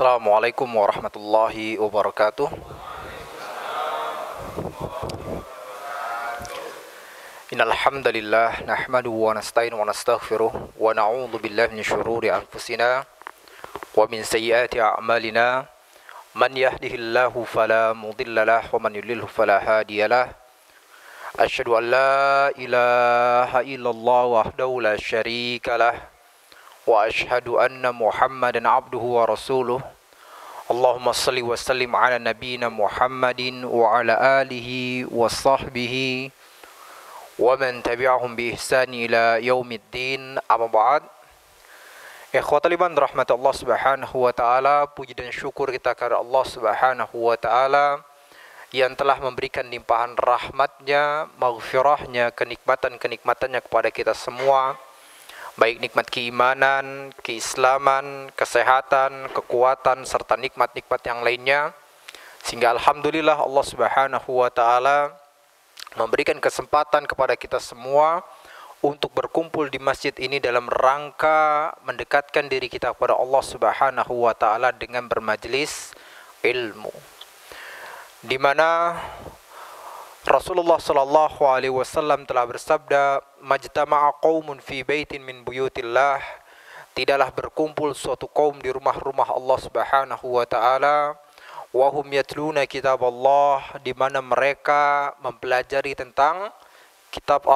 Assalamualaikum warahmatullahi wabarakatuh. Innal hamdalillah nahmaduhu wa nasta'inu wa nastaghfiruh wa na'udzu billahi min syururi anfusina wa min sayyiati a'malina. Man yahdihillahu fala mudhillalah wa man yudlilhu fala hadiyalah. Asyhadu an la ilaha illallah wahdahu la syarikalah wa asyhadu anna Muhammadan abduhu wa rasuluh. Allahumma salli wa sallim ala nabiyyina Muhammadin wa ala alihi wa sahbihi wa man tabi'ahum bi ihsani ila yaumiddin. Amma ba'd. Ikhwatal iman rahmat Allah Subhanahu wa taala, puji dan syukur kita kepada Allah Subhanahu wa taala yang telah memberikan limpahan rahmatnya, maghfirahnya, kenikmatan-kenikmatannya kepada kita semua, baik nikmat keimanan, keislaman, kesehatan, kekuatan, serta nikmat-nikmat yang lainnya. Sehingga alhamdulillah Allah Subhanahu wa taala memberikan kesempatan kepada kita semua untuk berkumpul di masjid ini dalam rangka mendekatkan diri kita kepada Allah Subhanahu wa taala dengan bermajlis ilmu. Di mana Rasulullah sallallahu alaihi wasallam telah bersabda, "Majtama'a qaumun fi baitin min buyutillah." Tidaklah berkumpul suatu kaum di rumah-rumah Allah Subhanahu wa taala, wa hum yatluna kitaballah, di mana mereka mempelajari tentang kitab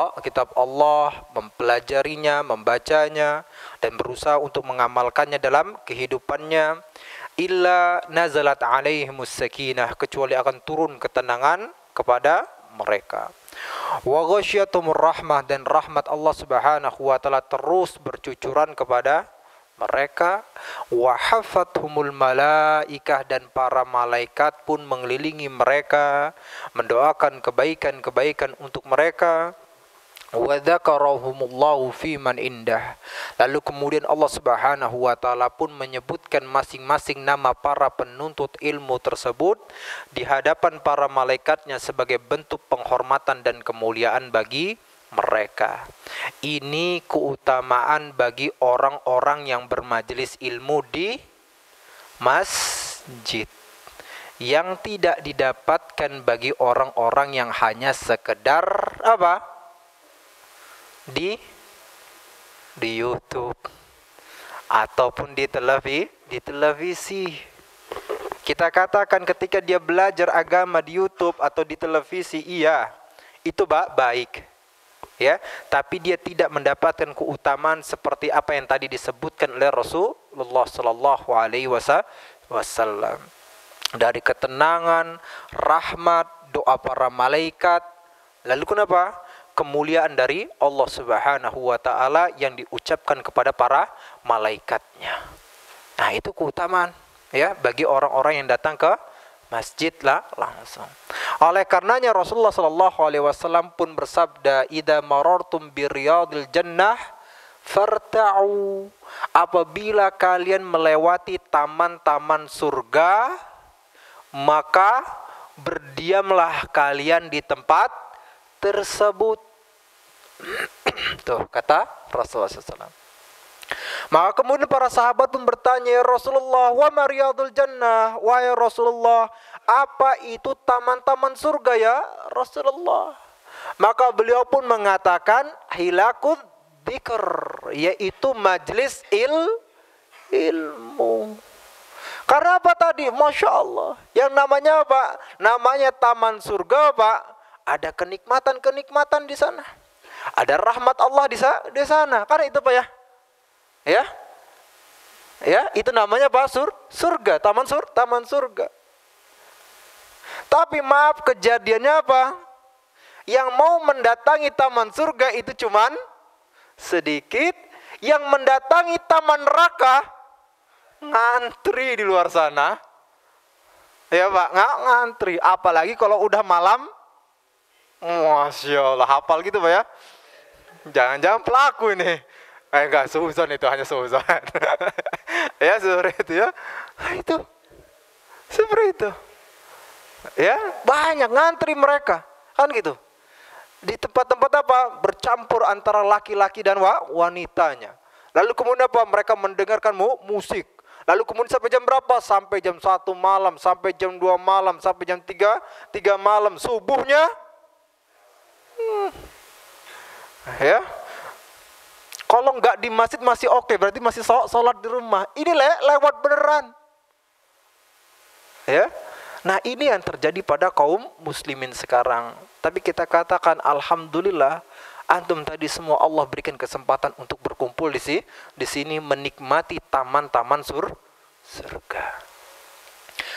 Allah, mempelajarinya, membacanya dan berusaha untuk mengamalkannya dalam kehidupannya. Illa nazalat alaihimus sakinah, kecuali akan turun ketenangan kepada mereka. Wa ghasyiatumur rahmah, dan rahmat Allah Subhanahu wa taala terus bercucuran kepada mereka. Wa hafathumul malaikah, dan para malaikat pun mengelilingi mereka, mendoakan kebaikan-kebaikan untuk mereka. Wa dzakarahumullahu fi man indah, lalu kemudian Allah Subhanahu wa taala pun menyebutkan masing-masing nama para penuntut ilmu tersebut di hadapan para malaikatnya sebagai bentuk penghormatan dan kemuliaan bagi mereka. Ini keutamaan bagi orang-orang yang bermajelis ilmu di masjid, yang tidak didapatkan bagi orang-orang yang hanya sekedar apa? Di YouTube ataupun di televisi. Kita katakan ketika dia belajar agama di YouTube atau di televisi, iya, itu baik. Ya, tapi dia tidak mendapatkan keutamaan seperti apa yang tadi disebutkan oleh Rasulullah sallallahu alaihi wasallam. Dari ketenangan, rahmat, doa para malaikat, lalu kenapa? Kemuliaan dari Allah Subhanahu wa taala yang diucapkan kepada para malaikatnya. Nah, itu keutamaan ya bagi orang-orang yang datang ke masjid lah langsung. Oleh karenanya Rasulullah sallallahu alaihi wasallam pun bersabda, "Idza marartum biriyadil jannah farta'u." Apabila kalian melewati taman-taman surga, maka berdiamlah kalian di tempat tersebut. Tuh kata Rasulullah SAW. Maka kemudian para sahabat pun bertanya, "Ya Rasulullah, wa ma riyadul jannah?" Wahai Rasulullah, apa itu taman-taman surga ya Rasulullah? Maka beliau pun mengatakan, "Hilakut dzikr," yaitu majlis ilmu. Karena apa tadi? Masya Allah. Yang namanya apa? Namanya taman surga, Pak. Ada kenikmatan-kenikmatan di sana. Ada rahmat Allah di sana. Karena itu Pak ya. Ya, itu namanya apa? Surga, taman surga. Tapi maaf, kejadiannya apa? Yang mau mendatangi taman surga itu cuman sedikit. Yang mendatangi taman neraka ngantri di luar sana. Ya Pak, ngantri. Apalagi kalau udah malam. Masya Allah, hafal gitu Pak ya. Jangan-jangan pelaku ini. Enggak, suuzon itu, hanya suuzon. Ya, seperti itu ya. Nah, itu. Seperti itu. Ya, banyak ngantri mereka. Kan gitu. Di tempat-tempat apa? Bercampur antara laki-laki dan wanitanya. Lalu kemudian apa? Mereka mendengarkan musik. Lalu kemudian sampai jam berapa? Sampai jam 1 malam, sampai jam 2 malam, sampai jam 3 malam. Subuhnya ya. Kalau nggak di masjid masih oke, berarti masih sholat di rumah. Ini lewat beneran. Ya. Nah, ini yang terjadi pada kaum muslimin sekarang. Tapi kita katakan alhamdulillah, antum tadi semua Allah berikan kesempatan untuk berkumpul di sini menikmati taman-taman surga.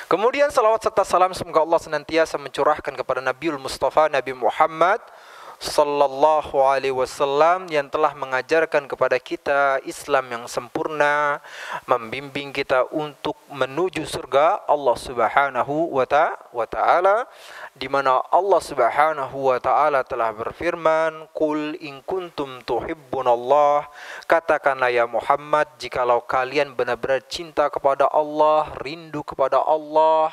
Kemudian salawat serta salam semoga Allah senantiasa mencurahkan kepada Nabiul Mustafa Nabi Muhammad sallallahu alaihi wasallam yang telah mengajarkan kepada kita Islam yang sempurna, membimbing kita untuk menuju surga Allah Subhanahu wa taala, di mana Allah Subhanahu wa taala telah berfirman, "Qul in kuntum tuhibbunallah," katakanlah ya Muhammad, jikalau kalian benar-benar cinta kepada Allah, rindu kepada Allah,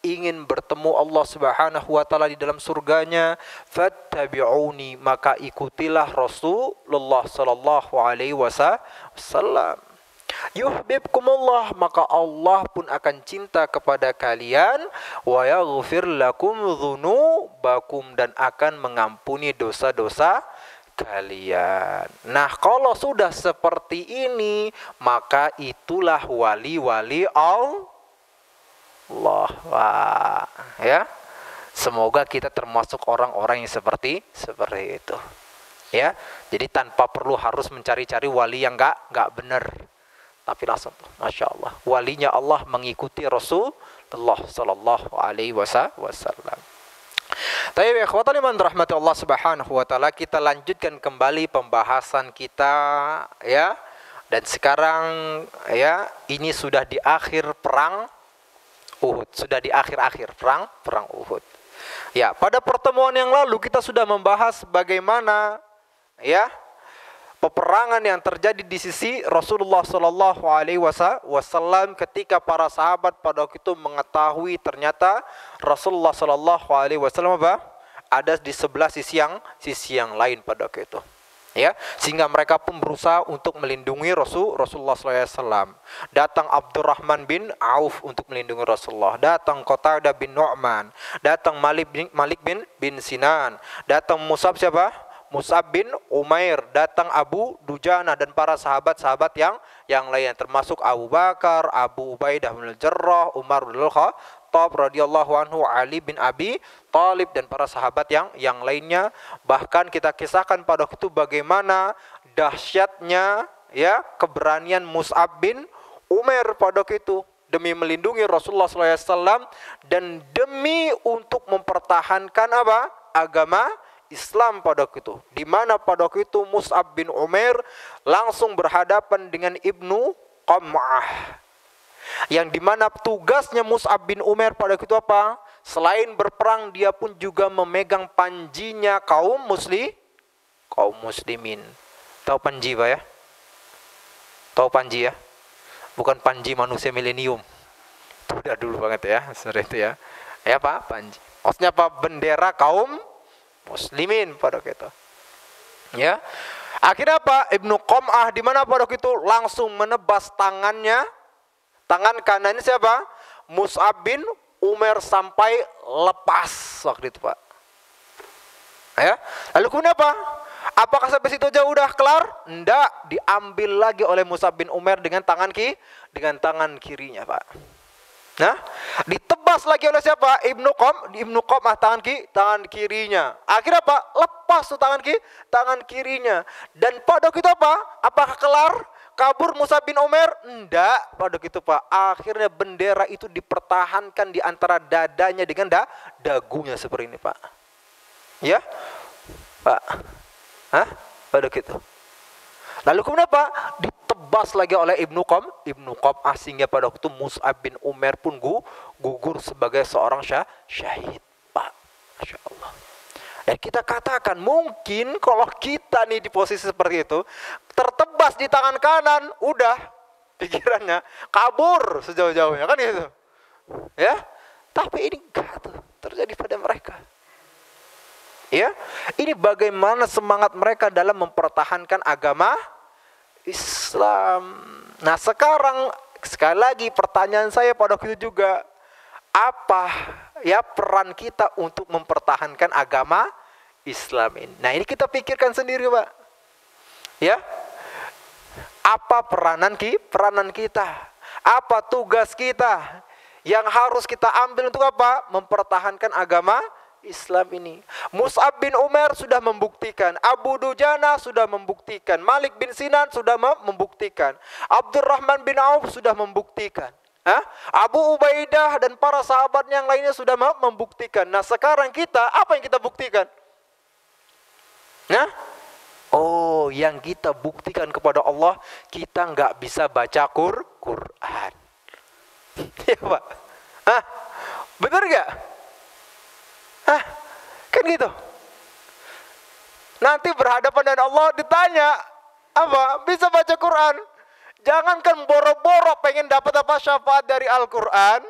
ingin bertemu Allah Subhanahu wa taala di dalam surganya, fattabi'uni, maka ikutilah Rasulullah sallallahu alaihi wasallam. Yuhibbukumullah, maka Allah pun akan cinta kepada kalian, wa yaghfir lakum dzunubakum, dan akan mengampuni dosa-dosa kalian. Nah, kalau sudah seperti ini, maka itulah wali-wali Allah. Wah, ya. Semoga kita termasuk orang-orang yang seperti itu. Ya. Jadi tanpa perlu harus mencari-cari wali yang enggak benar. Tapi langsung, Masya Allah, walinya Allah mengikuti Rasulullah sallallahu alaihi wasallam. Tapi ikhwatal iman rahmati Allah Subhanahu wa taala, kita lanjutkan kembali pembahasan kita, ya. Dan sekarang, ya, ini sudah di akhir perang Uhud, sudah di akhir-akhir perang Uhud. Ya, pada pertemuan yang lalu kita sudah membahas bagaimana, ya, peperangan yang terjadi di sisi Rasulullah sallallahu alaihi wasallam ketika para sahabat pada waktu itu mengetahui ternyata Rasulullah sallallahu alaihi wasallam ada di sebelah sisi yang lain pada waktu itu. Ya, sehingga mereka pun berusaha untuk melindungi Rasulullah SAW. Datang Abdurrahman bin Auf untuk melindungi Rasulullah. Datang Qatadah bin Nu'man. Datang Malik bin Sinan. Datang Mus'ab siapa? Mus'ab bin Umair. Datang Abu Dujana dan para sahabat-sahabat yang lain, termasuk Abu Bakar, Abu Ubaidah bin Al-Jarrah, Umar bin Al-Khattab radhiyallahu anhu, Ali bin Abi Thalib, dan para sahabat yang lainnya. Bahkan kita kisahkan pada waktu itu bagaimana dahsyatnya, ya, keberanian Mus'ab bin Umair pada waktu itu demi melindungi Rasulullah SAW dan demi untuk mempertahankan agama Islam pada waktu itu. Di mana pada waktu itu Mus'ab bin Umair langsung berhadapan dengan Ibnu Qam'ah, yang dimana tugasnya Mus'ab bin Umair pada waktu itu apa? Selain berperang, dia pun juga memegang panjinya kaum muslimin. Tahu panji Pak ya? Tahu panji ya? Bukan panji manusia milenium. Itu udah dulu banget ya, sore itu ya. Ya Pak, panji. Maksudnya apa? Bendera kaum muslimin pada waktu itu. Ya. Akhirnya apa? Ibnu Qam'ah di mana pada waktu itu langsung menebas tangannya. Tangan kanannya siapa? Mus'ab bin Umair sampai lepas waktu itu, Pak. Ya. Lalu kemudian apa? Apakah sampai situ aja udah kelar? Enggak, diambil lagi oleh Mus'ab bin Umair dengan tangan kirinya, Pak. Nah, ditebas lagi oleh siapa? Ibnu Qam'ah tangan kirinya. Akhirnya apa? Lepas tuh tangan kirinya. Dan pada waktu itu apa? Apakah kelar? Kabur Mus'ab bin Umair? Enggak, pada waktu itu Pak. Akhirnya bendera itu dipertahankan di antara dadanya dengan dagunya seperti ini, Pak. Ya? Pak. Hah? Pada waktu itu. Lalu kemudian apa? Ditebas lagi oleh Ibnu Qam'ah sehingga pada waktu itu Mus'ab bin Umair pun gugur sebagai seorang syahid, Pak. Masya Allah. Dan kita katakan mungkin kalau kita nih di posisi seperti itu, tertebas di tangan kanan, udah pikirannya kabur sejauh-jauhnya, kan gitu. Ya, tapi ini enggak tuh terjadi pada mereka. Ya, ini bagaimana semangat mereka dalam mempertahankan agama Islam. Nah, sekarang sekali lagi pertanyaan saya pada waktu itu juga, apa ya peran kita untuk mempertahankan agama Islam ini? Nah, ini kita pikirkan sendiri, Pak. Ya. Apa peranan kita? Apa tugas kita yang harus kita ambil untuk apa? Mempertahankan agama Islam ini. Mus'ab bin Umair sudah membuktikan, Abu Dujana sudah membuktikan, Malik bin Sinan sudah membuktikan, Abdurrahman bin Auf sudah membuktikan, Abu Ubaidah dan para sahabat yang lainnya sudah membuktikan. Nah, sekarang kita, apa yang kita buktikan? Nah, oh, yang kita buktikan kepada Allah, kita nggak bisa baca Quran. Ya, Pak. Benar nggak? Kan gitu. Nanti berhadapan dengan Allah ditanya, apa? Bisa baca Quran? Jangankan boro-boro pengen dapat apa syafaat dari Al-Quran,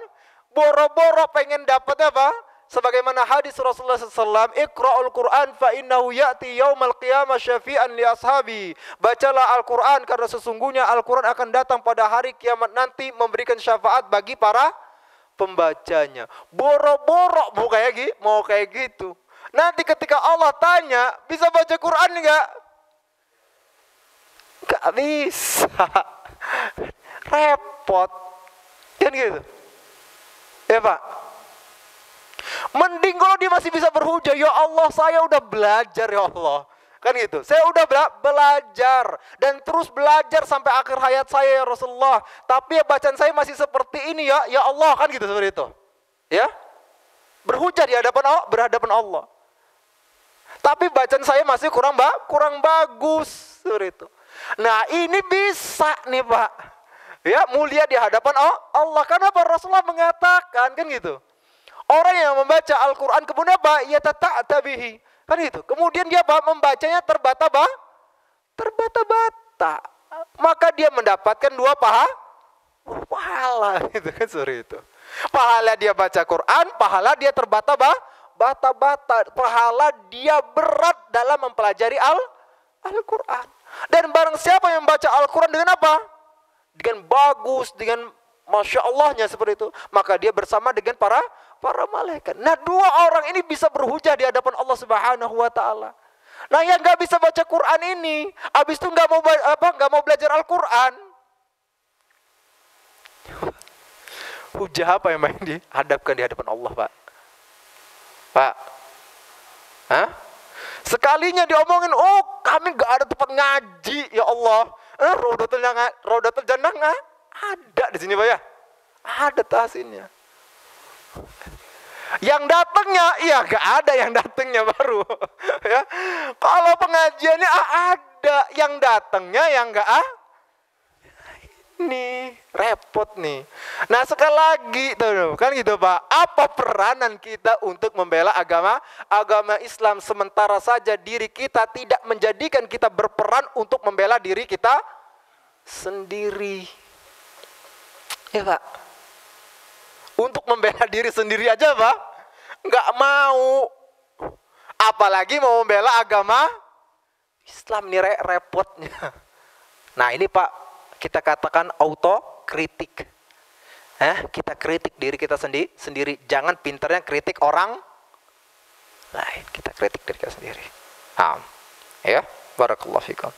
boro-boro pengen dapat apa? Sebagaimana hadis Rasulullah SAW, Iqra'ul Quran fa innahu ya'ti yaumal qiyamah syafi'an li ashabi. Bacalah Al-Quran karena sesungguhnya Al-Quran akan datang pada hari kiamat nanti memberikan syafaat bagi para pembacanya. Boro-boro mau kayak gitu. Nanti ketika Allah tanya, bisa baca Quran enggak? Enggak bisa. Repot. Kan gitu. Ya, Pak. Mending kalau dia masih bisa berhujah, ya Allah saya udah belajar ya Allah. Kan gitu. Saya udah belajar dan terus belajar sampai akhir hayat saya ya Rasulullah. Tapi ya bacaan saya masih seperti ini ya Allah, kan gitu seperti itu. Ya. Berhujah di berhadapan Allah. Tapi bacaan saya masih kurang bagus seperti itu. Nah, ini bisa nih, Pak. Ya, mulia di hadapan Allah. Kenapa Rasulullah mengatakan kan gitu. Orang yang membaca Al-Quran kemudian apa? Ya tata'tabihi. Kan gitu. Kemudian dia membacanya terbata-bata. Maka dia mendapatkan 2 pahala. Gitu kan seperti itu. Pahala dia baca Quran, pahala dia terbata-bata. Pahala dia berat dalam mempelajari Al-Quran. Dan barang siapa yang membaca Al-Quran dengan apa? Dengan bagus, dengan Masya Allahnya seperti itu, maka dia bersama dengan para malaikat. Nah, 2 orang ini bisa berhujah di hadapan Allah Subhanahu wa taala. Nah, yang nggak bisa baca Quran ini, habis itu nggak mau belajar Al-Quran. Hujah apa yang main dihadapkan di hadapan Allah, Pak? Pak, sekalinya diomongin, oh kami nggak ada tempat ngaji, ya Allah. Raudatul Jannah nggak ada di sini, Pak ya? Ada tahsinnya. Yang datangnya, iya nggak ada yang datangnya baru. Ya, kalau pengajiannya ada, yang datangnya yang nggak Ini repot nih. Nah, sekali lagi tuh kan gitu, Pak. Apa peranan kita untuk membela agama Islam sementara saja diri kita tidak menjadikan kita berperan untuk membela diri kita sendiri. Ya, Pak. Untuk membela diri sendiri aja, Pak, nggak mau. Apalagi mau membela agama Islam, nih repotnya. Nah, ini Pak, kita katakan autokritik. Kita kritik diri kita sendiri. Jangan pinternya kritik orang lain. Kita kritik diri kita sendiri. Ya, barakallahu fikum.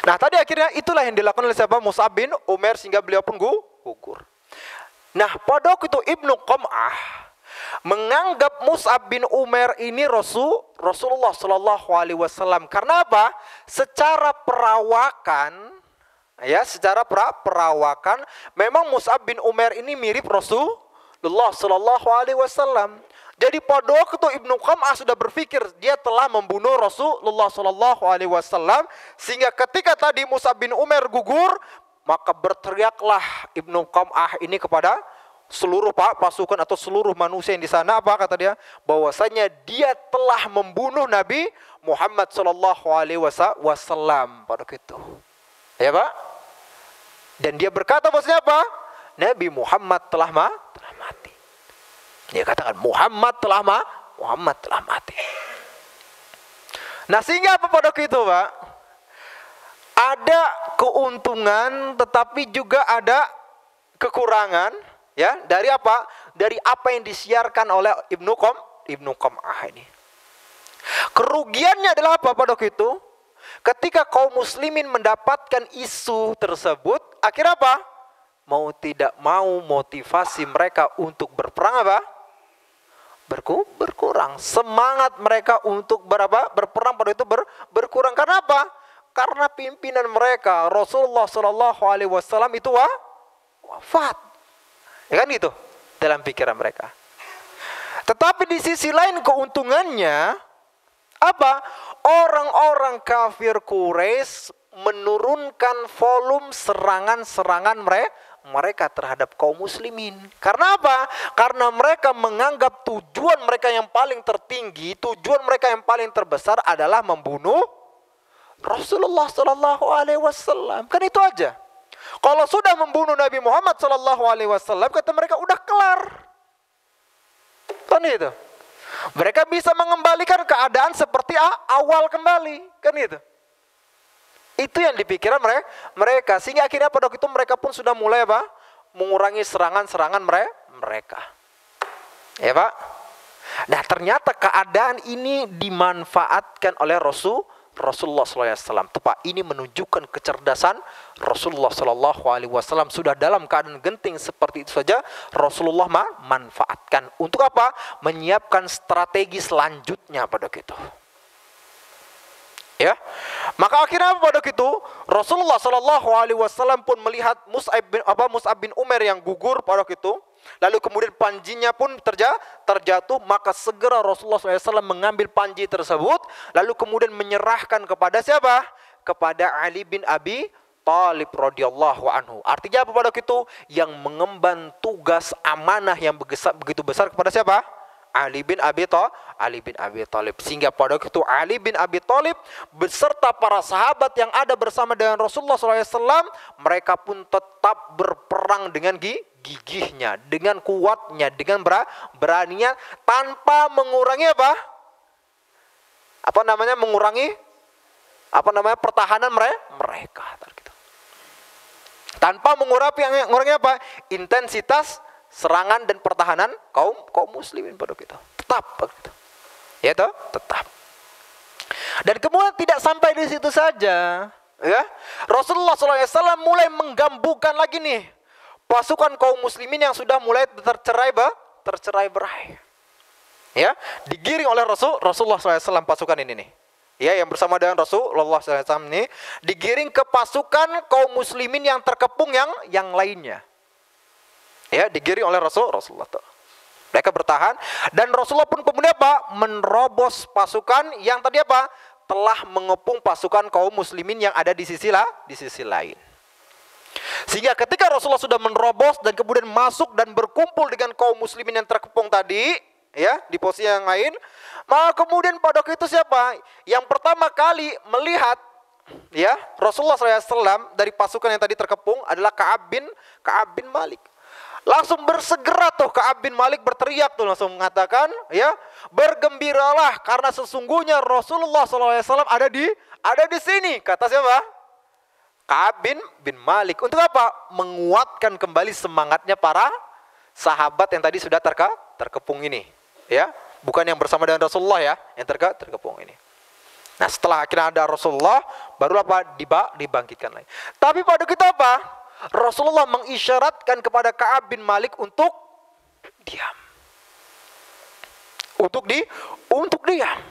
Nah, tadi akhirnya itulah yang dilakukan oleh siapa? Mus'ab bin Umair sehingga beliau pun gugur. Nah, pada waktu itu Ibnu Qam'ah menganggap Mus'ab bin Umair ini Rasulullah Shallallahu Alaihi Wasallam. Karena apa? Secara perawakan, memang Mus'ab bin Umair ini mirip Rasulullah Shallallahu Alaihi Wasallam. Jadi pada waktu itu Ibnu Qam'ah sudah berpikir dia telah membunuh Rasulullah Shallallahu Alaihi Wasallam, sehingga ketika tadi Mus'ab bin Umair gugur, maka berteriaklah Ibnu Qam'ah ini kepada seluruh pasukan atau seluruh manusia yang di sana. Apa kata dia? Bahwasanya dia telah membunuh Nabi Muhammad Shallallahu Alaihi Wasallam pada itu. Ya, Pak. Dan dia berkata bahwasanya apa? Nabi Muhammad telah mati. Dia katakan Muhammad telah mati. Nah, sehingga apa pada itu, Pak? Ada keuntungan tetapi juga ada kekurangan, ya, dari apa? Dari apa yang disiarkan oleh Ibnu Qam'ah ini. Kerugiannya adalah apa pada waktu itu? Ketika kaum muslimin mendapatkan isu tersebut, akhirnya apa? Mau tidak mau motivasi mereka untuk berperang apa? Berkurang. Semangat mereka untuk berperang pada itu berkurang. Karena apa? Karena pimpinan mereka Rasulullah SAW itu wafat. Ya kan gitu dalam pikiran mereka. Tetapi di sisi lain keuntungannya apa? Orang-orang kafir Quraisy menurunkan volume serangan-serangan mereka terhadap kaum muslimin. Karena apa? Karena mereka menganggap tujuan mereka yang paling tertinggi, tujuan mereka yang paling terbesar adalah membunuh Rasulullah SAW. Kan itu aja. Kalau sudah membunuh Nabi Muhammad SAW, kata mereka udah kelar. Kan itu. Mereka bisa mengembalikan keadaan seperti awal kembali. Kan itu. Itu yang dipikirkan mereka. Sehingga akhirnya pada waktu itu mereka pun sudah mulai apa? Mengurangi serangan-serangan mereka. Ya Pak? Nah ternyata keadaan ini dimanfaatkan oleh Rasulullah SAW. Tepat, ini menunjukkan kecerdasan Rasulullah SAW. Sudah dalam keadaan genting seperti itu saja, Rasulullah manfaatkan. Untuk apa? Menyiapkan strategi selanjutnya pada itu. Ya, maka akhirnya pada itu Rasulullah SAW pun melihat Mus'ab bin Umair yang gugur pada itu, lalu kemudian panjinya pun terjatuh, maka segera Rasulullah SAW mengambil panji tersebut, lalu kemudian menyerahkan kepada siapa? Kepada Ali bin Abi Thalib radhiyallahu anhu. Artinya apa pada itu? Yang mengemban tugas amanah yang begitu besar kepada siapa? Ali bin Abi Thalib. Sehingga pada waktu itu Ali bin Abi Thalib beserta para sahabat yang ada bersama dengan Rasulullah SAW, mereka pun tetap berperang dengan gigihnya, dengan kuatnya, dengan beraninya, tanpa mengurangi apa? Mengurangi pertahanan mereka. Tanpa mengurangi apa? Intensitas serangan dan pertahanan kaum muslimin pada kita. Tetap begitu. Ya toh? Tetap. Dan kemudian tidak sampai di situ saja, ya. Rasulullah SAW mulai menggambukan lagi nih pasukan kaum muslimin yang sudah mulai tercerai-berai. Ya, digiring oleh Rasulullah SAW pasukan ini nih. Ya, yang bersama dengan Rasulullah SAW ini digiring ke pasukan kaum muslimin yang terkepung yang lainnya. Ya, digiring oleh Rasulullah. Mereka bertahan dan Rasulullah pun kemudian apa? Menerobos pasukan yang tadi apa? Telah mengepung pasukan kaum muslimin yang ada di sisi lain. Sehingga ketika Rasulullah sudah menerobos dan kemudian masuk dan berkumpul dengan kaum muslimin yang terkepung tadi, ya, di posisi yang lain, maka kemudian pada waktu itu siapa? Yang pertama kali melihat, ya, Rasulullah SAW dari pasukan yang tadi terkepung adalah Ka'ab bin Malik. Langsung bersegera tuh Ka'ab bin Malik berteriak tuh, langsung mengatakan, ya, bergembiralah karena sesungguhnya Rasulullah SAW ada di sini. Kata siapa? Ka'ab bin Malik. Untuk apa? Menguatkan kembali semangatnya para sahabat yang tadi sudah terkepung ini, ya, bukan yang bersama dengan Rasulullah, ya, yang terkepung ini. Nah, setelah akhirnya ada Rasulullah, baru apa? Dibangkitkan lagi. Tapi pada kita apa? Rasulullah mengisyaratkan kepada Ka'ab bin Malik untuk diam. Untuk diam.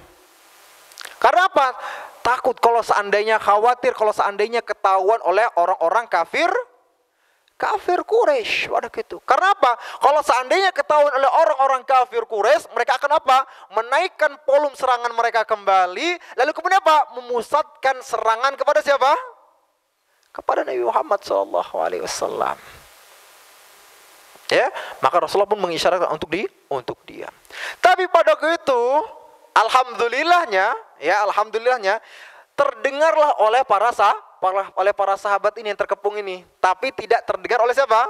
Karena apa? Takut kalau seandainya khawatir, kalau seandainya ketahuan oleh orang-orang kafir Quraisy pada gitu. Karena apa? Kalau seandainya ketahuan oleh orang-orang kafir Quraisy, mereka akan apa? Menaikkan volume serangan mereka kembali, lalu kemudian apa? Memusatkan serangan kepada siapa? Kepada Nabi Muhammad SAW. Ya, maka Rasulullah pun mengisyaratkan untuk diam. Tapi pada waktu itu, alhamdulillahnya terdengarlah oleh para sahabat ini yang terkepung ini, tapi tidak terdengar oleh siapa?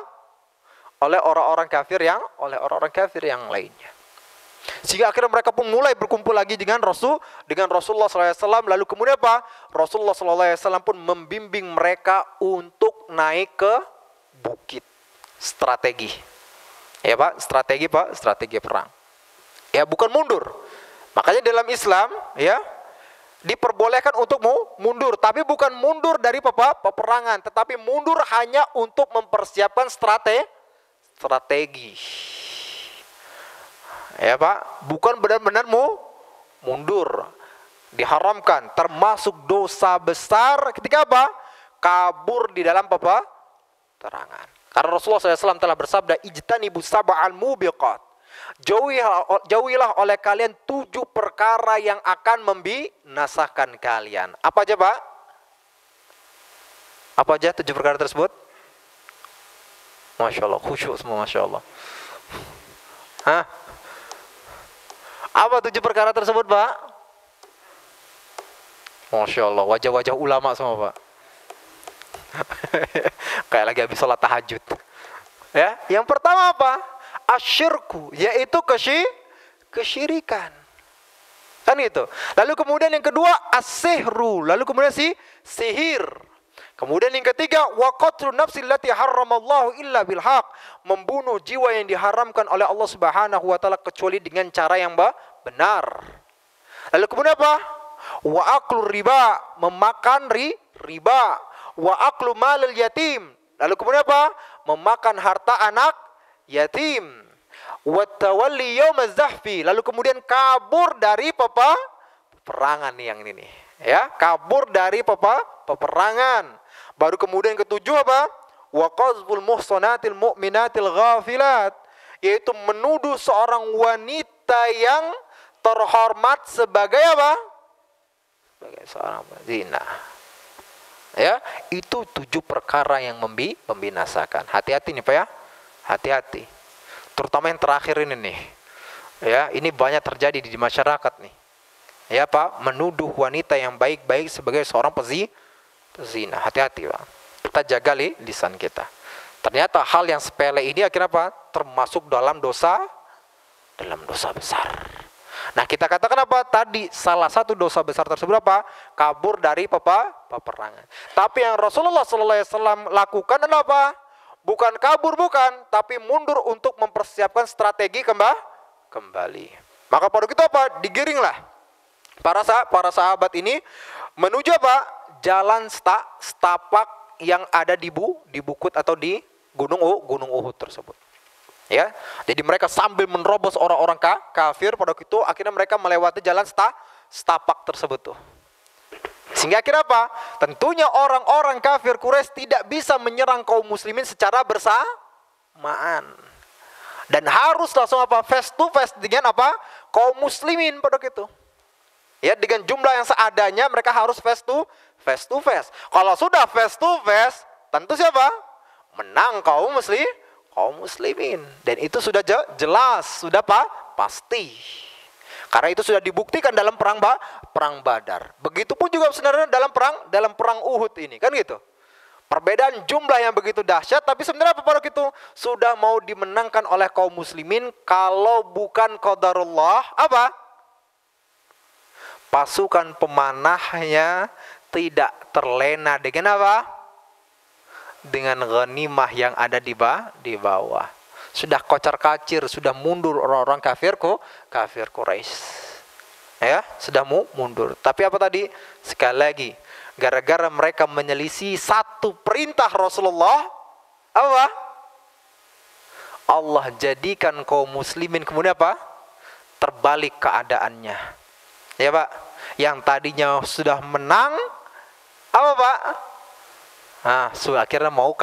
Oleh orang-orang kafir yang lainnya. Sehingga akhirnya mereka pun mulai berkumpul lagi dengan Rasulullah SAW. Lalu kemudian apa? Rasulullah SAW pun membimbing mereka untuk naik ke bukit. strategi. Ya Pak, strategi perang. Ya, bukan mundur. Makanya dalam Islam, ya, diperbolehkan untuk mundur, tapi bukan mundur dari peperangan, tetapi mundur hanya untuk mempersiapkan strategi. Ya Pak, bukan benar-benar mundur. Diharamkan, termasuk dosa besar ketika apa? Kabur di dalam peperangan. Karena Rasulullah SAW telah bersabda, ijtanibus sab'al mubiqat. Jauhilah oleh kalian 7 perkara yang akan membinasakan kalian. Apa aja Pak? Apa aja 7 perkara tersebut? Masya Allah, khusyuk semua, Masya Allah. Hah? Apa 7 perkara tersebut Pak? Masya Allah, wajah-wajah ulama semua Pak. Kayak lagi habis sholat tahajud. Ya, yang pertama apa? Asyirku, yaitu kesyirikan. Kan itu. Lalu kemudian yang kedua as-sihru, lalu kemudian sihir. Kemudian yang ketiga wa qatlun nafsil lati harramallahu illa bil haq, membunuh jiwa yang diharamkan oleh Allah Subhanahu wa taala kecuali dengan cara yang benar. Lalu kemudian apa? Wa aklu riba, memakan riba. Wa aklu malil yatim. Lalu kemudian apa? Memakan harta anak yatim. Wa tawalli yaumaz zahfi. Lalu kemudian kabur dari peperangan yang ini nih. Ya, kabur dari peperangan. Baru kemudian ketujuh apa? Wa qazful muhsanatil mu'minatil ghafilat, yaitu menuduh seorang wanita yang terhormat sebagai apa? Sebagai seorang zina. Ya, itu 7 perkara yang membinasakan. Hati-hati nih Pak ya. Hati-hati. Terutama yang terakhir ini nih. Ya, ini banyak terjadi di masyarakat nih. Ya Pak, menuduh wanita yang baik-baik sebagai seorang pezina. Hati-hati Pak. Kita jaga lisan kita. Ternyata hal yang sepele ini akhirnya apa? Termasuk dalam dosa besar. Nah, kita katakan apa? Tadi salah satu dosa besar tersebut apa? Kabur dari peperangan. Tapi yang Rasulullah SAW lakukan adalah apa? Bukan kabur, bukan, tapi mundur untuk mempersiapkan strategi kembali. Maka pada itu apa? Digiringlah para sahabat ini menuju apa? Jalan setapak yang ada di bukit atau di gunung Uhud tersebut. Ya, jadi mereka sambil menerobos orang-orang kafir pada waktu itu, akhirnya mereka melewati jalan setapak tersebut tuh. Sehingga akhirnya apa? Tentunya orang-orang kafir Quraisy tidak bisa menyerang kaum muslimin secara bersamaan. Dan harus langsung apa? Face to face dengan apa? Kaum muslimin pada waktu itu. Ya, dengan jumlah yang seadanya mereka harus face to face. Kalau sudah face to face, tentu siapa? Menang kaum muslimin. Dan itu sudah jelas, sudah pasti. Karena itu sudah dibuktikan dalam perang Badar. Begitupun juga sebenarnya dalam perang Uhud ini, kan gitu. Perbedaan jumlah yang begitu dahsyat, tapi sebenarnya apa pada itu sudah mau dimenangkan oleh kaum muslimin kalau bukan qadarullah apa? Pasukan pemanahnya tidak terlena dengan apa? Dengan ghanimah yang ada di bawah. Sudah kocar-kacir, sudah mundur orang-orang kafir Quraisy. Ya, sudah mundur. Tapi apa tadi? Sekali lagi, gara-gara mereka menyelisih satu perintah Rasulullah, apa? Allah jadikan kaum muslimin kemudian apa? Terbalik keadaannya. Ya Pak, yang tadinya sudah menang, apa Pak? Nah, akhirnya mau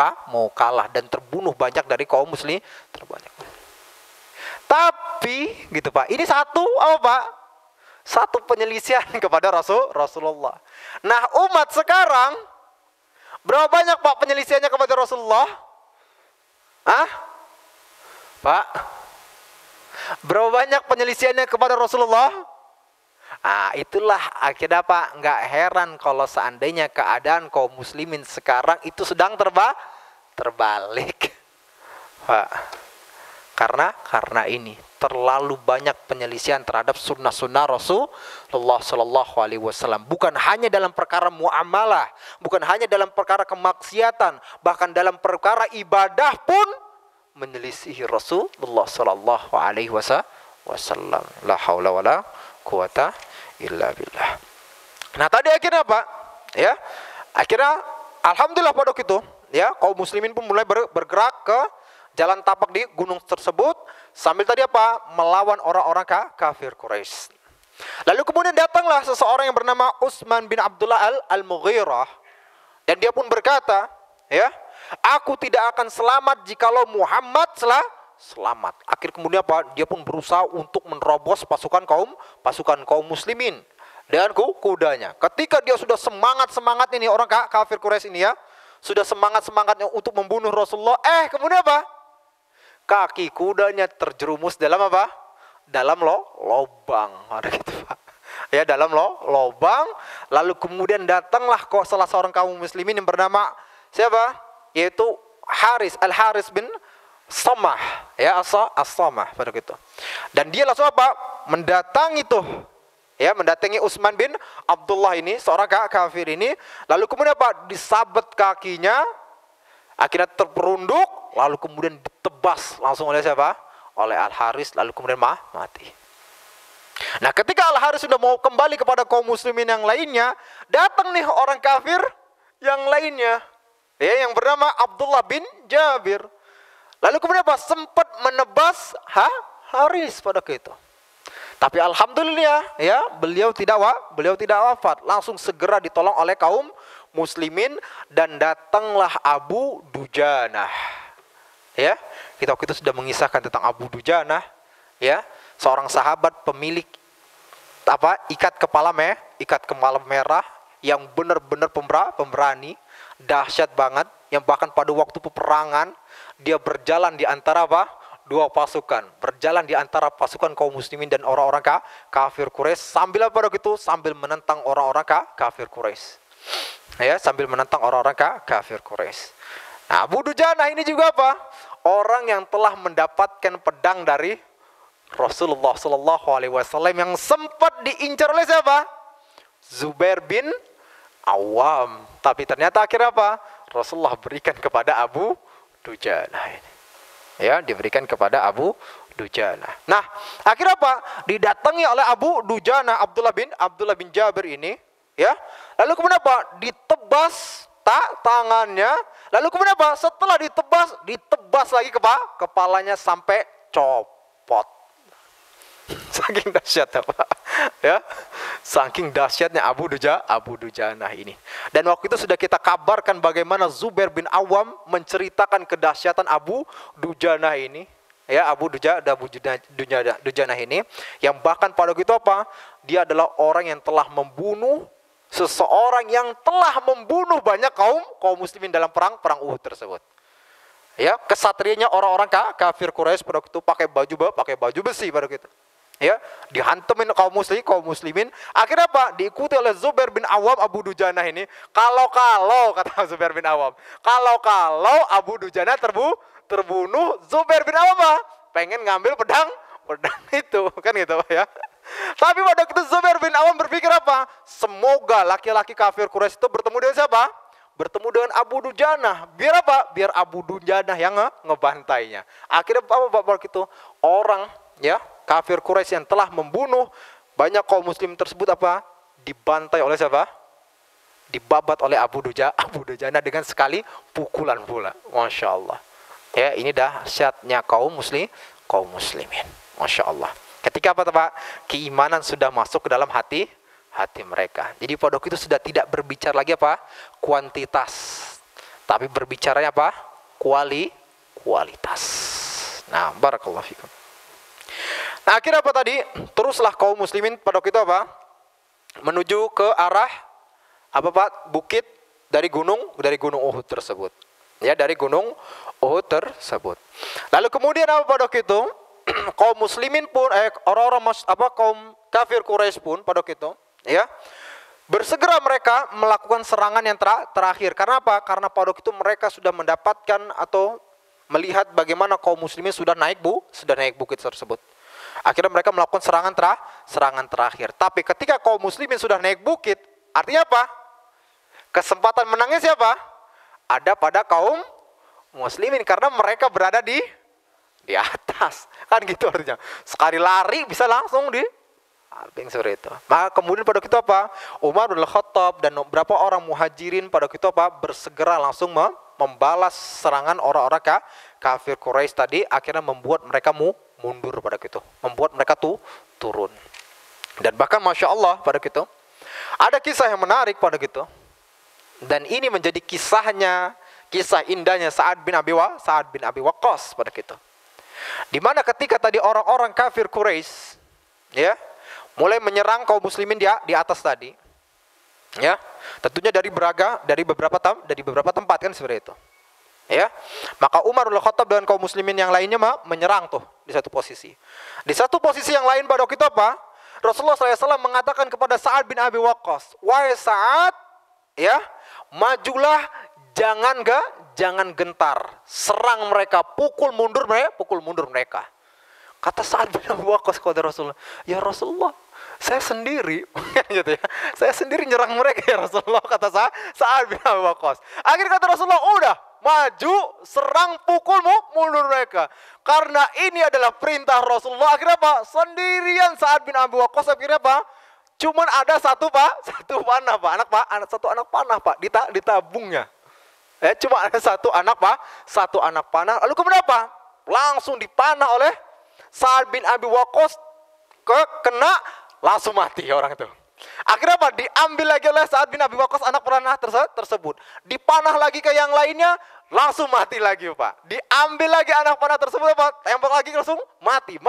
kalah dan terbunuh banyak dari kaum muslim terbanyak. Tapi gitu Pak, ini satu apa Pak? Satu penyelisihan kepada Rasulullah. Nah, umat sekarang berapa banyak Pak penyelisihannya kepada Rasulullah? Pak, berapa banyak penyelisihannya kepada Rasulullah? Itulah akhirnya Pak, nggak heran kalau seandainya keadaan kaum muslimin sekarang itu sedang terbalik, Pak. Karena ini terlalu banyak penyelisihan terhadap sunnah-sunnah Rasulullah Shallallahu Alaihi Wasallam. Bukan hanya dalam perkara muamalah, bukan hanya dalam perkara kemaksiatan, bahkan dalam perkara ibadah pun menyelisihi Rasulullah sallallahu alaihi wasallam. La haula wala quwata illa billah. Nah, tadi akhirnya apa? Ya. Akhirnya alhamdulillah pada waktu itu, ya, kaum muslimin pun mulai bergerak ke jalan tapak di gunung tersebut sambil tadi apa? Melawan orang-orang kafir Quraisy. Lalu kemudian datanglah seseorang yang bernama Utsman bin Abdullah al-Mughirah, dan dia pun berkata, ya, aku tidak akan selamat jikalau Muhammad selamat. Akhir kemudian apa? Dia pun berusaha untuk menerobos pasukan kaum muslimin dengan kudanya. Ketika dia sudah semangat ini orang kafir Quraisy ini, ya, sudah semangatnya untuk membunuh Rasulullah, kemudian apa? Kaki kudanya terjerumus dalam apa? Dalam lobang. Ada gitu, Pak. Ya, dalam lobang. Lalu kemudian datanglah kok salah seorang kaum muslimin yang bernama siapa? Yaitu Al-Haris bin Samah, ya, As-Samah pada gitu. Dan dia langsung apa? Mendatangi Utsman bin Abdullah ini, seorang kafir ini. Lalu kemudian apa? Disabet kakinya, akhirnya terperunduk, lalu kemudian ditebas langsung oleh siapa? Oleh Al-Haris, lalu kemudian mati. Nah, ketika Al-Haris sudah mau kembali kepada kaum muslimin yang lainnya, datang nih orang kafir yang lainnya, ya, yang bernama Abdullah bin Jabir. Lalu kemudian apa? Sempat menebas Haris pada itu. Tapi alhamdulillah, ya, beliau tidak wafat, langsung segera ditolong oleh kaum muslimin dan datanglah Abu Dujanah. Ya, kita waktu itu sudah mengisahkan tentang Abu Dujanah, ya, seorang sahabat pemilik ikat kepala merah yang benar-benar pemberani, dahsyat banget, yang bahkan pada waktu peperangan dia berjalan di antara dua pasukan, berjalan di antara pasukan kaum muslimin dan orang-orang kafir Quraisy sambil sambil menentang orang-orang kafir Quraisy. Ya, sambil menentang orang-orang kafir Quraisy. Nah, Abu Dujanah ini juga apa? Orang yang telah mendapatkan pedang dari Rasulullah Sallallahu Alaihi Wasallam yang sempat diincar oleh siapa? Zubair bin Awam. Tapi ternyata akhirnya apa? Rasulullah berikan kepada Abu Dujanah ini. Ya, diberikan kepada Abu Dujanah. Nah, akhirnya apa? Didatangi oleh Abu Dujanah Abdullah bin Jabir ini, ya. Lalu kemudian apa? Ditebas tangannya. Lalu kemudian apa? Setelah ditebas lagi kepalanya sampai copot. Saking dahsyatnya, Pak. Ya. Saking dahsyatnya Abu Dujanah ini. Dan waktu itu sudah kita kabarkan bagaimana Zubair bin Awam menceritakan kedahsyatan Abu Dujanah ini. Ya, Abu Dujanah ini, yang bahkan pada waktu itu apa? Dia adalah orang yang telah membunuh seseorang yang telah membunuh banyak kaum muslimin dalam perang Uhud tersebut. Ya, kesatrianya orang-orang kafir Quraisy pada waktu itu pakai baju besi pada waktu itu. Ya, dihantemin kaum muslimin. Akhirnya apa? Diikuti oleh Zubair bin Awam Abu Dujanah ini. Kalau kata Zubair bin Awam, kalau Abu Dujanah terbunuh, Zubair bin Awam pengen ngambil pedang itu, kan gitu, ya. Tapi pada waktu itu Zubair bin Awam berpikir apa? Semoga laki-laki kafir Quraisy itu bertemu dengan siapa? Bertemu dengan Abu Dujanah. Biar apa? Biar Abu Dujanah yang ngebantainya. Akhirnya apa waktu itu? Orang, ya, kafir Quraisy yang telah membunuh banyak kaum muslim tersebut apa? Dibantai oleh siapa? Dibabat oleh Abu Dujanah dengan sekali pukulan pula. Masya Allah. Ya, ini dahsyatnya kaum muslimin. Masya Allah. Ketika apa, Pak? Keimanan sudah masuk ke dalam hati mereka. Jadi pada waktu itu sudah tidak berbicara lagi apa? Kuantitas. Tapi berbicaranya apa? Kualitas. Nah, barakallahu fikum. Nah, akhirnya apa tadi? Teruslah kaum muslimin pada waktu itu apa? Menuju ke arah apa, Pak? Bukit dari gunung Uhud tersebut. Ya, dari gunung Uhud tersebut. Lalu kemudian apa pada waktu itu? Kaum muslimin pun orang-orang kaum kafir Quraisy pun pada waktu itu, ya, bersegera mereka melakukan serangan yang terakhir. Karena apa? Karena pada waktu itu mereka sudah mendapatkan atau melihat bagaimana kaum muslimin sudah naik bukit tersebut. Akhirnya mereka melakukan serangan terakhir. Tapi ketika kaum muslimin sudah naik bukit, artinya apa? Kesempatan menangnya siapa? Ada pada kaum muslimin, karena mereka berada di di atas. Kan gitu artinya. Sekali lari bisa langsung di samping seperti itu. Maka kemudian pada kita apa? Umar bin Khattab dan beberapa orang muhajirin pada kita apa? Bersegera langsung membalas serangan orang-orang kafir Quraisy tadi, akhirnya membuat mereka mundur pada gitu. Membuat mereka turun. Dan bahkan Masya Allah pada gitu, ada kisah yang menarik pada gitu. Dan ini menjadi kisah indahnya Sa'ad bin Abi Waqqas pada gitu. Di mana ketika tadi orang-orang kafir Quraisy ya mulai menyerang kaum muslimin di atas tadi. Ya, tentunya dari beberapa tempat kan seperti itu. Ya. Maka Umar bin Khattab dan kaum muslimin yang lainnya menyerang tuh di satu posisi. Di satu posisi yang lain pada waktu itu apa? Rasulullah SAW mengatakan kepada Sa'ad bin Abi Waqqas, "Wahai Sa'ad, ya, majulah, jangan gentar. Serang mereka, pukul mundur mereka." Kata Sa'ad bin Abi Waqqas kepada Rasulullah, "Ya Rasulullah, saya sendiri," gitu ya. "Saya sendiri nyerang mereka ya Rasulullah," kata Sa'ad bin Abi Waqqas. Akhirnya kata Rasulullah, "Udah, maju, serang, pukul, mundur mereka." Karena ini adalah perintah Rasulullah. Akhirnya apa? Sendirian Sa'ad bin Abi Waqqas akhirnya apa? Cuman ada satu panah Pak, satu anak panah Pak, di tabungnya. Cuma ada satu anak panah. Lalu kemudian apa? Langsung dipanah oleh Sa'ad bin Abi Waqqas, kena, langsung mati orang itu. Akhirnya apa? Diambil lagi oleh Sa'ad bin Abi Waqqas anak panah tersebut. Dipanah lagi ke yang lainnya, langsung mati lagi Pak. Diambil lagi anak panah tersebut apa? Tembak lagi langsung mati.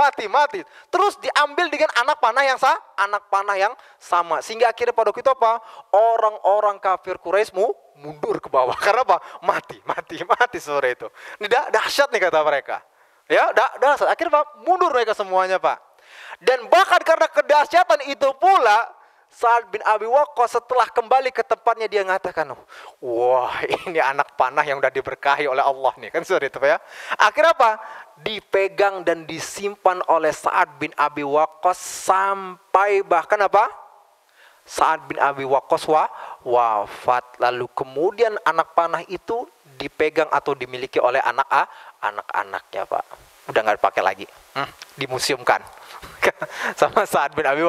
Terus diambil dengan anak panah yang sama. Sehingga akhirnya pada waktu itu apa? Orang-orang kafir Quraisy mundur ke bawah. Karena apa? Mati seperti itu. Ini dahsyat nih kata mereka. Ya, dahsyat. Akhirnya Pak, mundur mereka semuanya Pak. Dan bahkan karena kedahsyatan itu pula, Sa'ad bin Abi Waqqas setelah kembali ke tempatnya dia mengatakan, "Wah, ini anak panah yang udah diberkahi oleh Allah nih." Kan seperti itu Pak ya. Akhirnya apa? Dipegang dan disimpan oleh Sa'ad bin Abi Waqqas sampai bahkan apa? Sa'ad bin Abi Waqqas wafat. Lalu kemudian anak panah itu dipegang atau dimiliki oleh anak-anaknya Pak. Udah nggak dipakai lagi, dimuseumkan sama Sa'ad bin Abi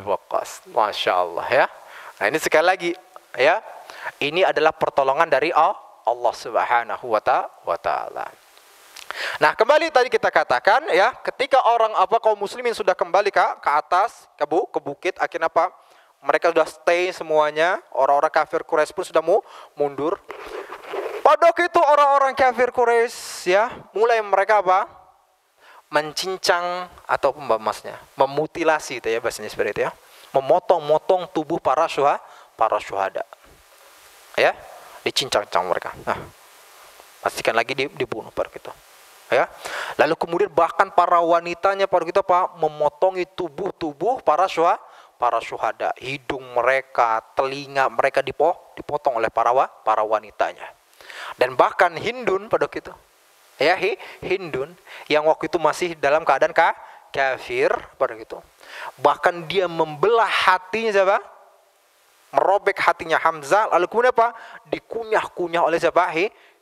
Waqqas. Masya Allah ya. Nah ini sekali lagi ya, ini adalah pertolongan dari Allah Subhanahu wa Ta'ala. Nah kembali tadi kita katakan ya, ketika kaum muslimin sudah kembali ke atas ke bukit, akhirnya apa? Mereka sudah stay semuanya. Orang-orang kafir Quraisy pun sudah mundur. Pada waktu itu orang-orang kafir Quraisy ya mulai mereka apa? Mencincang atau memutilasi itu ya bahasanya seperti itu ya. Memotong-motong tubuh para syuhada. Ya, dicincang-cincang mereka. Nah, pastikan lagi dibunuh pada gitu. Ya. Lalu kemudian bahkan para wanitanya pada gitu apa? Memotongi tubuh para syuhada. Hidung mereka, telinga mereka dipotong oleh para wanitanya. Dan bahkan Hindun pada waktu itu, ya Hindun yang waktu itu masih dalam keadaan kafir pada waktu itu, bahkan dia membelah hatinya siapa? Merobek hatinya Hamzah, lalu kemudian apa? Dikunyah-kunyah oleh siapa?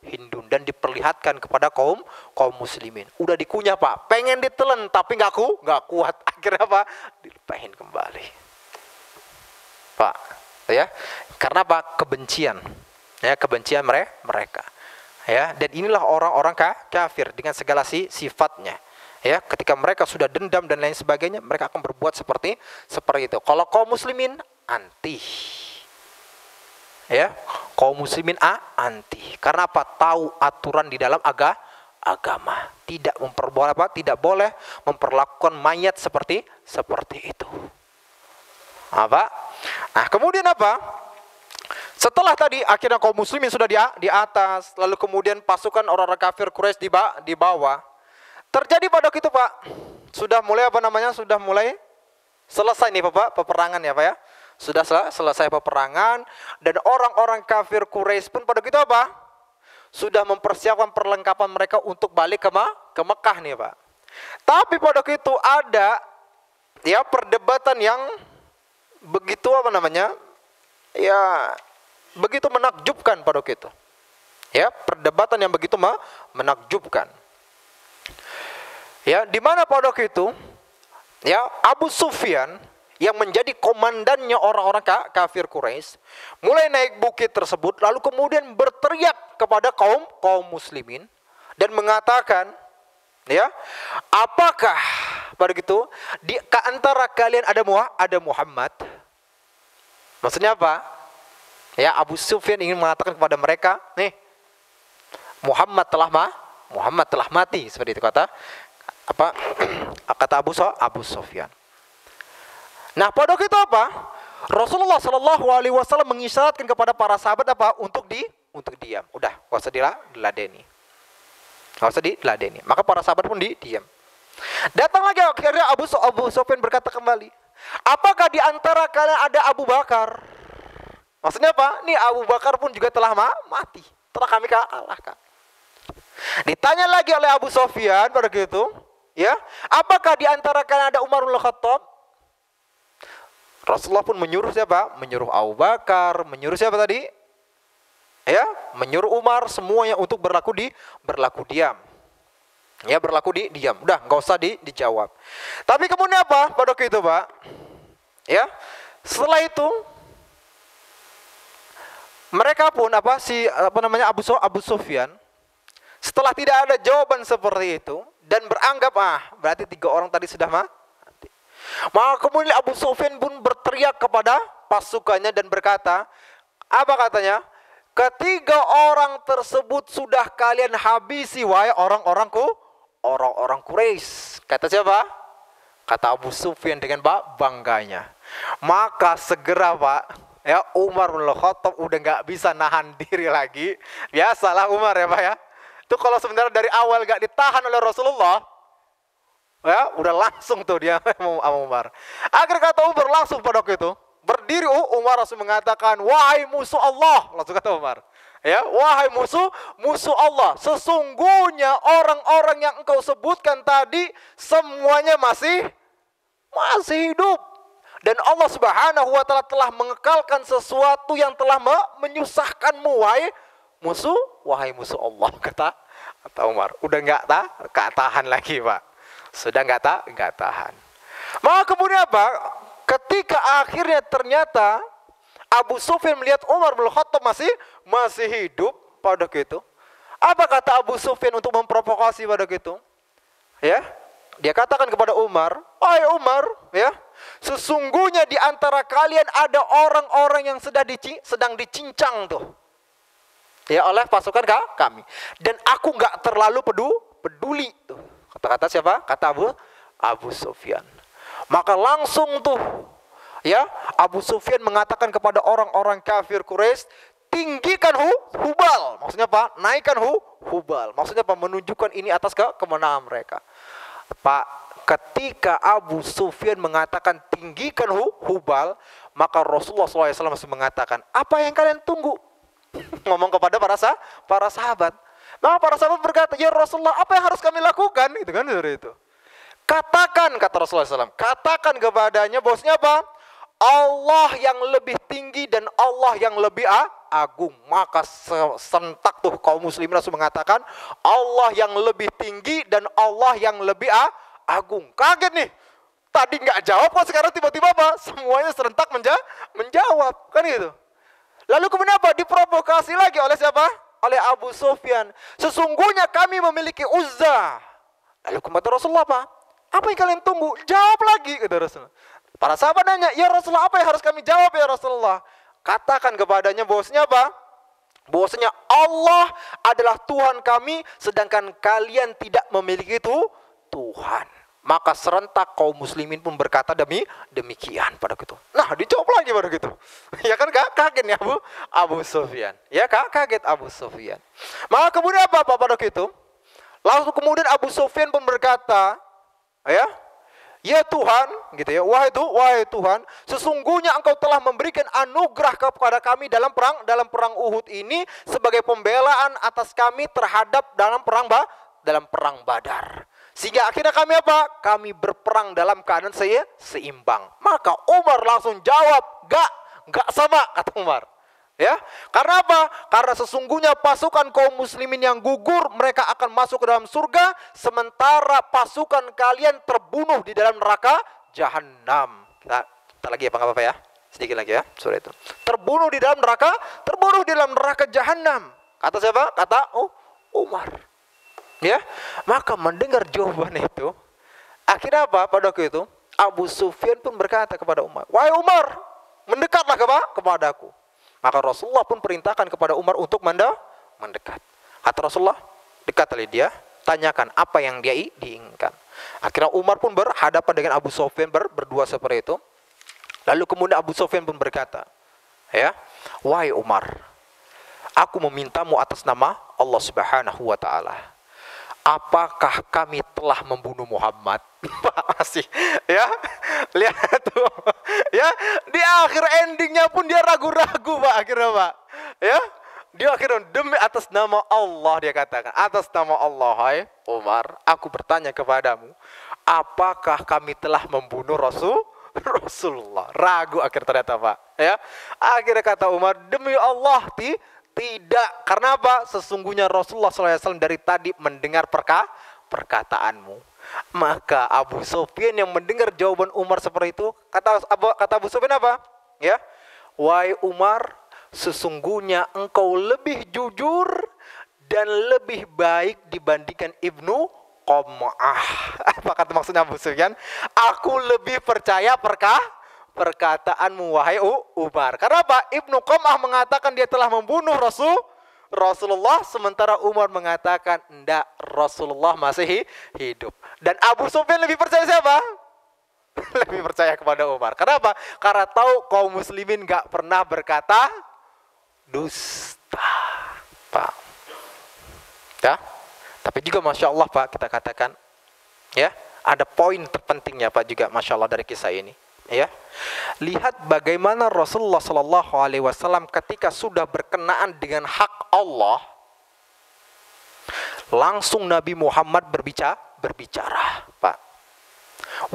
Hindun, dan diperlihatkan kepada kaum muslimin. Udah dikunyah Pak, pengen ditelan tapi nggak kuat. Akhirnya apa? Dilepahin kembali. Pak, ya, karena apa? Kebencian mereka. Ya, dan inilah orang-orang kafir dengan segala sifatnya. Ya, ketika mereka sudah dendam dan lain sebagainya, mereka akan berbuat seperti itu. Kalau kaum muslimin anti. Ya, kaum muslimin anti. Karena apa? Tahu aturan di dalam agama. Tidak boleh memperlakukan mayat seperti itu. Apa? Nah, kemudian apa? Setelah tadi akhirnya kaum muslimin sudah di atas, lalu kemudian pasukan orang-orang kafir Quraisy di bawah. Terjadi pada waktu itu Pak, sudah mulai Sudah mulai selesai nih Pak peperangan ya Pak ya. Sudah selesai peperangan, dan orang-orang kafir Quraisy pun pada waktu itu apa? Sudah mempersiapkan perlengkapan mereka untuk balik ke Mekah nih Pak. Tapi pada waktu itu ada ya perdebatan yang begitu begitu menakjubkan pada waktu itu. Ya, perdebatan yang begitu menakjubkan. Ya, di mana pada waktu itu ya Abu Sufyan yang menjadi komandannya orang-orang kafir Quraisy mulai naik bukit tersebut, lalu kemudian berteriak kepada kaum muslimin dan mengatakan, ya, apakah pada gitu di antara kalian ada Muhammad? Maksudnya apa? Ya, Abu Sufyan ingin mengatakan kepada mereka, nih, Muhammad telah mati, seperti itu kata Abu Sufyan. Nah, pada waktu itu apa? Rasulullah Shallallahu Alaihi Wasallam mengisyaratkan kepada para sahabat apa? Untuk diam. Udah, gak usah diladeni. Maka para sahabat pun diam. Datang lagi akhirnya Abu Sufyan berkata kembali, apakah di antara kalian ada Abu Bakar? Maksudnya apa? Nih Abu Bakar pun juga telah mati. Telah kami kalahkan. Ditanya lagi oleh Abu Sufyan pada gitu, ya, apakah di antara kalian ada Umar bin Khattab? Rasulullah pun menyuruh siapa? Menyuruh Abu Bakar, menyuruh siapa tadi? Ya, menyuruh Umar semuanya untuk berlaku diam. Ya, berlaku diam. Udah, nggak usah dijawab. Tapi kemudian apa? Pada waktu itu, Pak. Ya, setelah itu mereka pun Abu Sufyan setelah tidak ada jawaban seperti itu dan beranggap berarti 3 orang tadi sudah mati. Maka kemudian Abu Sufyan pun berteriak kepada pasukannya dan berkata, apa katanya? Ketiga orang tersebut sudah kalian habisi, wahai orang-orang Quraisy. Kata siapa? Kata Abu Sufyan dengan bangganya. Maka segera Pak, ya, Umar bin Khattab udah nggak bisa nahan diri lagi. Biasalah Umar ya Pak ya. Itu kalau sebenarnya dari awal nggak ditahan oleh Rasulullah, ya, udah langsung tuh dia Umar. Akhir kata Umar langsung pada waktu itu berdiri, Umar langsung mengatakan, wahai musuh Allah, langsung kata Umar, ya, wahai musuh Allah, sesungguhnya orang-orang yang engkau sebutkan tadi semuanya masih hidup, dan Allah Subhanahu wa taala telah mengekalkan sesuatu yang telah menyusahkanmu, wahai musuh Allah, kata Umar. Udah nggak tahan lagi Pak. Sudah nggak tahan. Maka kemudian apa? Ketika akhirnya ternyata Abu Sufyan melihat Umar bin Khattab masih hidup pada itu. Apa kata Abu Sufyan untuk memprovokasi pada itu? Ya, dia katakan kepada Umar, "Hai Umar, ya, sesungguhnya di antara kalian ada orang-orang yang sedang dicincang tuh, ya, oleh pasukan kami. Dan aku nggak terlalu peduli tuh." Kata-kata siapa? Kata Abu Sufyan. Maka langsung tuh, ya, Abu Sufyan mengatakan kepada orang-orang kafir Quraisy, tinggikan Hubal. Maksudnya apa? Naikkan Hubal. Maksudnya apa? Menunjukkan ini atas kemenangan mereka. Pak, ketika Abu Sufyan mengatakan tinggikan Hubal, maka Rasulullah SAW masih mengatakan, apa yang kalian tunggu? Ngomong kepada para sahabat. Maka para sahabat berkata, ya Rasulullah, apa yang harus kami lakukan? Itu kan seperti itu. Katakan, kata Rasulullah SAW, katakan kepadanya bosnya apa? Allah yang lebih tinggi dan Allah yang lebih agung. Maka sentak tuh kaum muslimin langsung mengatakan, Allah yang lebih tinggi dan Allah yang lebih agung. Kaget nih. Tadi nggak jawab kok sekarang tiba-tiba apa? Semuanya serentak menjawab. Kan gitu. Lalu kemudian apa? Diprovokasi lagi oleh siapa? Oleh Abu Sufyan. Sesungguhnya kami memiliki Uzza. Lalu kemudian Rasulullah apa? Apa yang kalian tunggu? Jawab lagi, kata Rasulullah. Para sahabat nanya, ya Rasulullah, apa yang harus kami jawab ya Rasulullah? Katakan kepadanya bosnya apa? Bahwasanya Allah adalah Tuhan kami, sedangkan kalian tidak memiliki itu Tuhan. Maka serentak kaum muslimin pun berkata demikian pada gitu. Nah, dijawab lagi pada gitu. Ya kan kaget nih Abu Sufyan. Ya kaget Abu Sufyan. Maka kemudian apa pada gitu? Lalu kemudian Abu Sufyan pun berkata, ya Tuhan, gitu ya, wahai Tuhan, sesungguhnya Engkau telah memberikan anugerah kepada kami dalam perang Uhud ini sebagai pembelaan atas kami terhadap dalam perang Badar. Sehingga akhirnya kami apa? Kami berperang dalam keadaan seimbang. Maka Umar langsung jawab, enggak sama, kata Umar. Ya, karena apa? Karena sesungguhnya pasukan kaum muslimin yang gugur, mereka akan masuk ke dalam surga, sementara pasukan kalian terbunuh di dalam neraka jahanam. Kita lagi ya, Pak, apa ya? Sedikit lagi ya, surah itu. Terbunuh di dalam neraka jahanam. Kata siapa? Kata Umar. Ya, maka mendengar jawaban itu, akhirnya apa? Pada waktu itu Abu Sufyan pun berkata kepada Umar, "Wahai Umar, mendekatlah kepadaku." Maka Rasulullah pun perintahkan kepada Umar untuk mendekat. Kata Rasulullah, dekatlah dia, tanyakan apa yang dia diinginkan. Akhirnya Umar pun berhadapan dengan Abu Sufyan berdua seperti itu. Lalu kemudian Abu Sufyan pun berkata, ya, "Wahai Umar, aku memintamu atas nama Allah Subhanahu wa taala. Apakah kami telah membunuh Muhammad?" Pak, masih ya, lihat tuh ya, di akhir endingnya pun dia ragu-ragu, Pak, akhirnya, Pak, ya, dia akhirnya demi atas nama Allah dia katakan, atas nama Allah, hai Umar, aku bertanya kepadamu, apakah kami telah membunuh Rasulullah? Ragu akhir ternyata, Pak, ya. Akhirnya kata Umar, demi Allah tidak. Karena apa? Sesungguhnya Rasulullah SAW dari tadi mendengar perkataanmu. Maka Abu Sufyan yang mendengar jawaban Umar seperti itu, kata Abu Sufyan apa? Ya, "Wahai Umar, sesungguhnya engkau lebih jujur dan lebih baik dibandingkan Ibnu Qam'ah." Apa kata maksudnya Abu Sufyan? Aku lebih percaya perkataanmu, wahai Umar. Karena apa? Ibnu Qam'ah mengatakan dia telah membunuh Rasulullah, sementara Umar mengatakan enggak, Rasulullah masih hidup. Dan Abu Sufyan lebih percaya siapa? Lebih percaya kepada Umar. Kenapa? Karena tahu kaum muslimin enggak pernah berkata dusta, Pak. Ya, tapi juga Masya Allah, Pak, kita katakan, ya, ada poin terpentingnya, Pak, juga Masya Allah dari kisah ini. Ya, lihat bagaimana Rasulullah Shallallahu Alaihi Wasallam ketika sudah berkenaan dengan hak Allah, langsung Nabi Muhammad berbicara, Pak.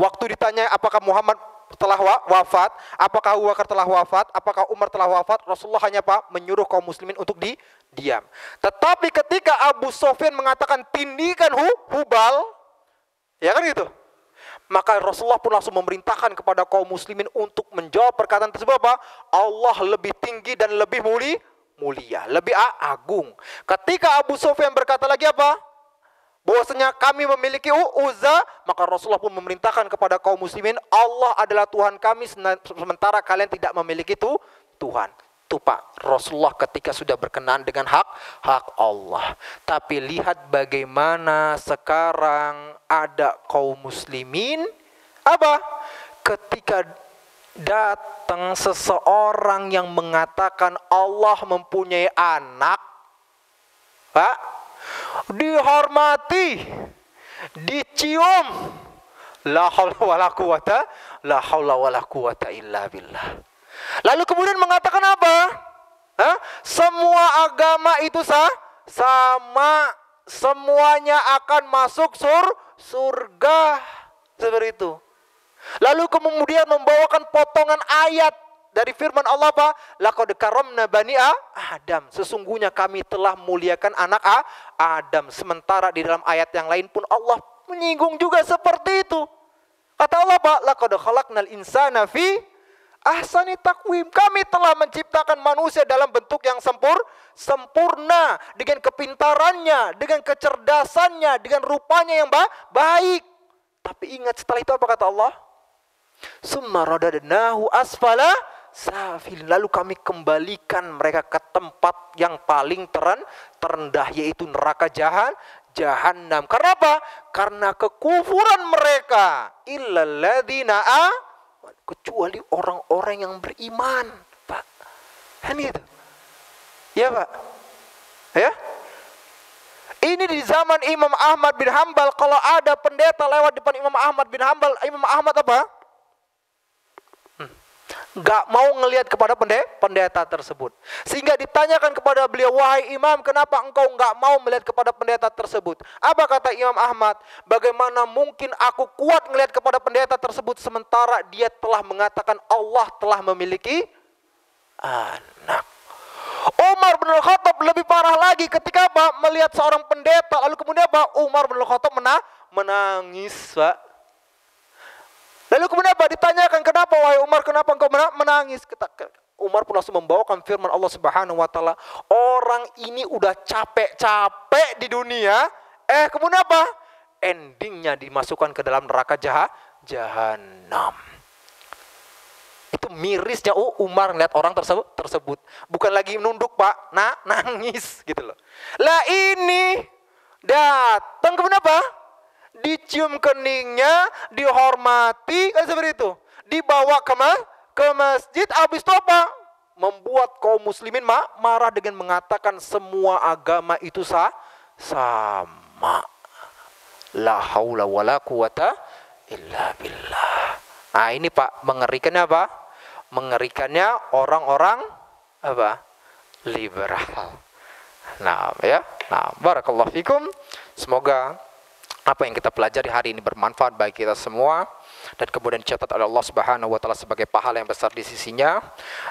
Waktu ditanya apakah Muhammad telah wafat, apakah Abu Bakar telah wafat, apakah Umar telah wafat, Rasulullah hanya, Pak, menyuruh kaum muslimin untuk diam. Tetapi ketika Abu Sufyan mengatakan tindikan Hubal, ya kan gitu, maka Rasulullah pun langsung memerintahkan kepada kaum muslimin untuk menjawab perkataan tersebut, apa? Allah lebih tinggi dan lebih mulia, lebih agung. Ketika Abu Sufyan berkata lagi apa? Bahwasanya kami memiliki Uzza, maka Rasulullah pun memerintahkan kepada kaum muslimin, Allah adalah Tuhan kami, sementara kalian tidak memiliki Tuhan. Itu, Pak, Rasulullah ketika sudah berkenaan dengan hak Allah. Tapi lihat bagaimana sekarang ada kaum muslimin, apa? Ketika datang seseorang yang mengatakan Allah mempunyai anak, Pak, dihormati, dicium, la haula wala quwata illa billah. Lalu kemudian mengatakan apa? Semua agama itu sama, semuanya akan masuk surga, seperti itu. Lalu kemudian membawakan potongan ayat dari firman Allah, apa? Laqad karamna bani Adam. Sesungguhnya kami telah muliakan anak Adam. Sementara di dalam ayat yang lain pun Allah menyinggung juga seperti itu. Kata Allah, Pak, laqad khalaqnal insana fi ahsani takwim. Kami telah menciptakan manusia dalam bentuk yang sempurna, dengan kepintarannya, dengan kecerdasannya, dengan rupanya yang baik. Tapi ingat, setelah itu apa kata Allah? Summa radadnahu asfala safil. Lalu kami kembalikan mereka ke tempat yang paling terendah, yaitu neraka jahanam. Karena apa? Karena kekufuran mereka. Illal ladzina kecuali orang-orang yang beriman, Pak. Kan gitu. Ya, Pak. Ya. Ini di zaman Imam Ahmad bin Hambal, kalau ada pendeta lewat depan Imam Ahmad bin Hambal, Imam Ahmad apa? Gak mau ngelihat kepada pendeta tersebut. Sehingga ditanyakan kepada beliau, wahai imam, kenapa engkau gak mau melihat kepada pendeta tersebut? Apa kata Imam Ahmad? Bagaimana mungkin aku kuat ngelihat kepada pendeta tersebut, sementara dia telah mengatakan Allah telah memiliki anak. Umar bin Khattab lebih parah lagi ketika apa? Melihat seorang pendeta, lalu kemudian apa? Umar bin Khattab menangis, Pak. Lalu kemudian apa? Ditanyakan, kenapa wahai Umar, kenapa engkau menangis? Umar pun langsung membawakan firman Allah Subhanahu wa taala, orang ini udah capek-capek di dunia, kemudian apa? Endingnya dimasukkan ke dalam neraka jahanam. Itu mirisnya Umar ngeliat orang tersebut. Bukan lagi nunduk, Pak, nangis gitu loh. Lah ini datang kemudian apa? Dicium keningnya, dihormati, kan seperti itu. Dibawa ke masjid, habis itu apa? Membuat kaum muslimin marah dengan mengatakan semua agama itu sama. La haula wala quwata illa billah. Nah ini Pak, mengerikannya apa? Mengerikannya orang-orang apa? Liberal. Nah ya, barakallahu fikum. Semoga apa yang kita pelajari hari ini bermanfaat bagi kita semua, dan kemudian dicatat oleh Allah Subhanahu wa taala sebagai pahala yang besar di sisinya,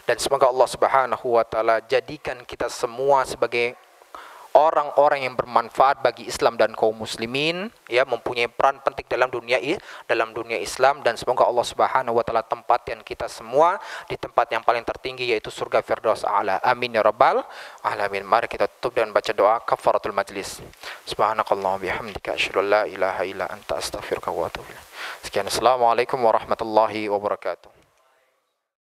dan semoga Allah Subhanahu wa taala jadikan kita semua sebagai orang-orang yang bermanfaat bagi Islam dan kaum muslimin, ya, mempunyai peran penting dalam dunia Islam, dan semoga Allah Subhanahu wa taala tempatkan kita semua di tempat yang paling tertinggi, yaitu surga Firdaus A'la. Amin ya rabbal alamin. Mari kita tutup dengan baca doa kafaratul majlis. Subhanakallahumma bihamdika asyhadu an la ilaha illa anta astaghfiruka wa atubu ilaik. Sekian, assalamualaikum warahmatullahi wabarakatuh.